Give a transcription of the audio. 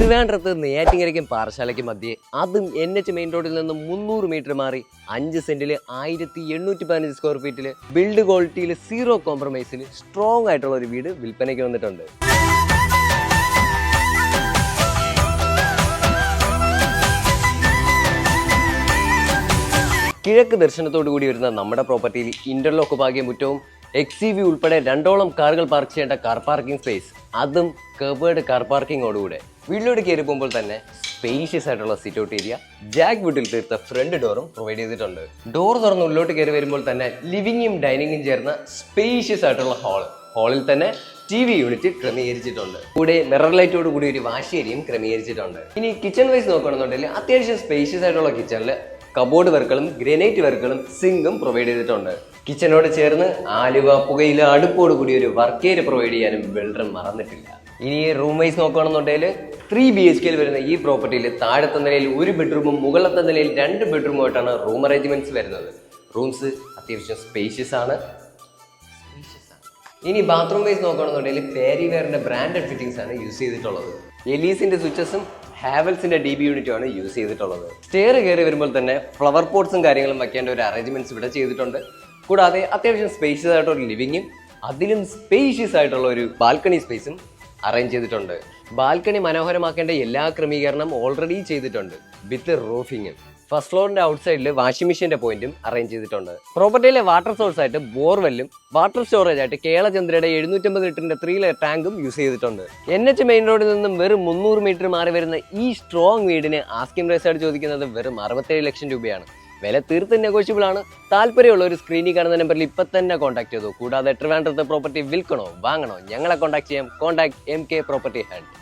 ട്രിവാൻഡ്രത്ത് നെയ്യാറ്റിൻകരയ്ക്കും പാറശാലയ്ക്കും മധ്യേ അതും NH മെയിൻ റോഡിൽ നിന്ന് 300 മീറ്റർ മാറി 5 സെന്റിൽ 1815 സ്ക്വയർ ഫീറ്റിൽ ബിൽഡ് ക്വാളിറ്റിയിൽ സീറോ കോംപ്രമൈസിൽ സ്ട്രോങ് ആയിട്ടുള്ള ഒരു വീട് വിൽപ്പനയ്ക്ക് വന്നിട്ടുണ്ട്. കിഴക്ക് ദർശനത്തോടു കൂടി വരുന്ന നമ്മുടെ പ്രോപ്പർട്ടിയിൽ ഇന്റർലോക്ക് പാകിയ മുറ്റവും XCV ഉൾപ്പെടെ 2ഓളം കാറുകൾ പാർക്ക് ചെയ്യേണ്ട കാർ പാർക്കിംഗ് സ്പേസ്, അതും കവേർഡ് കാർ പാർക്കിങ്ങോടുകൂടെ. വീട്ടിലോട്ട് കയറി പോകുമ്പോൾ തന്നെ സ്പേഷ്യസ് ആയിട്ടുള്ള സിറ്റ് ഔട്ട് ഏരിയ, ജാക്ക് വുഡിൽ തീർത്ത ഫ്രണ്ട് ഡോറും പ്രൊവൈഡ് ചെയ്തിട്ടുണ്ട്. ഡോർ തുറന്ന് ഉള്ളിലോട്ട് കയറി വരുമ്പോൾ തന്നെ ലിവിങ്ങും ഡൈനിങ്ങും ചേർന്ന സ്പേഷ്യസ് ആയിട്ടുള്ള ഹാളിൽ തന്നെ TV യൂണിറ്റ് ക്രമീകരിച്ചിട്ടുണ്ട്. കൂടെ മിറർ ലൈറ്റോട് കൂടി ഒരു വാഷ് ഏരിയയും ക്രമീകരിച്ചിട്ടുണ്ട്. ഇനി കിച്ചൺ വൈസ് നോക്കുകയാണെന്നുണ്ടെങ്കിൽ അത്യാവശ്യം സ്പേഷ്യസ് ആയിട്ടുള്ള കിച്ചണിൽ കബോർഡ് വർക്കുകളും ഗ്രാനൈറ്റ് വർക്കുകളും സിങ്കും പ്രൊവൈഡ് ചെയ്തിട്ടുണ്ട്. കിച്ചനോട് ചേർന്ന് ആലുവ പുകയില അടുപ്പോട് കൂടി ഒരു വർക്ക് ഏരിയ പ്രൊവൈഡ് ചെയ്യാനും ബിൽഡർ മറന്നിട്ടില്ല. ഇനി റൂം വൈസ് നോക്കുകയാണെന്നുണ്ടെങ്കിൽ 3 BHK വരുന്ന ഈ പ്രോപ്പർട്ടിയിൽ താഴത്തെ നിലയിൽ 1 ബെഡ്റൂമും മുകളിലത്തെ നിലയിൽ 2 ബെഡ്റൂമുമായിട്ടാണ് റൂം അറേഞ്ച്മെന്റ്സ് വരുന്നത്. റൂംസ് അത്യാവശ്യം സ്പേഷ്യസ് ആണ്. ഇനി ബാത്റൂം വൈസ് നോക്കുകയാണെന്നുണ്ടെങ്കിൽ ഫെയറിവെയറിന്റെ ബ്രാൻഡഡ് ഫിറ്റിംഗ്സ് ആണ് യൂസ് ചെയ്തിട്ടുള്ളത്. എലീസിന്റെ സ്വിച്ചസും ഹാവൽസിന്റെ DB യൂണിറ്റും ആണ് യൂസ് ചെയ്തിട്ടുള്ളത്. സ്റ്റെയർ കയറി വരുമ്പോൾ തന്നെ ഫ്ലവർ പോട്ട്സും കാര്യങ്ങളും വയ്ക്കേണ്ട ഒരു അറേഞ്ച്മെന്റ്സ് ഇവിടെ ചെയ്തിട്ടുണ്ട്. കൂടാതെ അത്യാവശ്യം സ്പേഷ്യസ് ആയിട്ടുള്ള ലിവിങ്ങും അതിലും സ്പേഷ്യസ് ആയിട്ടുള്ള ഒരു ബാൽക്കണി സ്പേസും അറേഞ്ച് ചെയ്തിട്ടുണ്ട്. ബാൽക്കണി മനോഹരമാക്കേണ്ട എല്ലാ ക്രമീകരണം ഓൾറെഡി ചെയ്തിട്ടുണ്ട് വിത്ത് റൂഫിങ്ങും. ഫസ്റ്റ് ഫ്ലോറിന്റെ ഔട്ട് സൈഡിൽ വാഷിംഗ് മെഷീന്റെ പോയിന്റും അറേഞ്ച് ചെയ്തിട്ടുണ്ട്. പ്രോപ്പർട്ടിയിലെ വാട്ടർ സോഴ്സ് ആയിട്ട് ബോർവെല്ലും വാട്ടർ സ്റ്റോറേജ് ആയിട്ട് കേളചന്ദ്രയുടെ 750 ലിറ്ററിന്റെ 3 ലിറ്റർ ടാങ്കും യൂസ് ചെയ്തിട്ടുണ്ട്. NH മെയിൻ റോഡിൽ നിന്നും വെറും 300 മീറ്റർ മാറി വരുന്ന ഈ സ്ട്രോങ് വീടിന് ആസ്കിംഗ് പ്രൈസ് ആയിട്ട് ചോദിക്കുന്നത് വെറും 67 ലക്ഷം രൂപയാണ്. വില തീർത്തും നെഗോഷ്യബിൾ ആണ്. താല്പര്യമുള്ള ഒരു സ്ക്രീനിൽ കാണുന്ന നമ്പറിൽ ഇപ്പൊ തന്നെ കോൺടാക്ട് ചെയ്തു. കൂടാതെ ട്രിവാൻഡ്രത്തെ പ്രോപ്പർട്ടി വിൽക്കണോ വാങ്ങണോ ഞങ്ങളെ കോൺടാക്ട് ചെയ്യാം. Contact MK property hunt.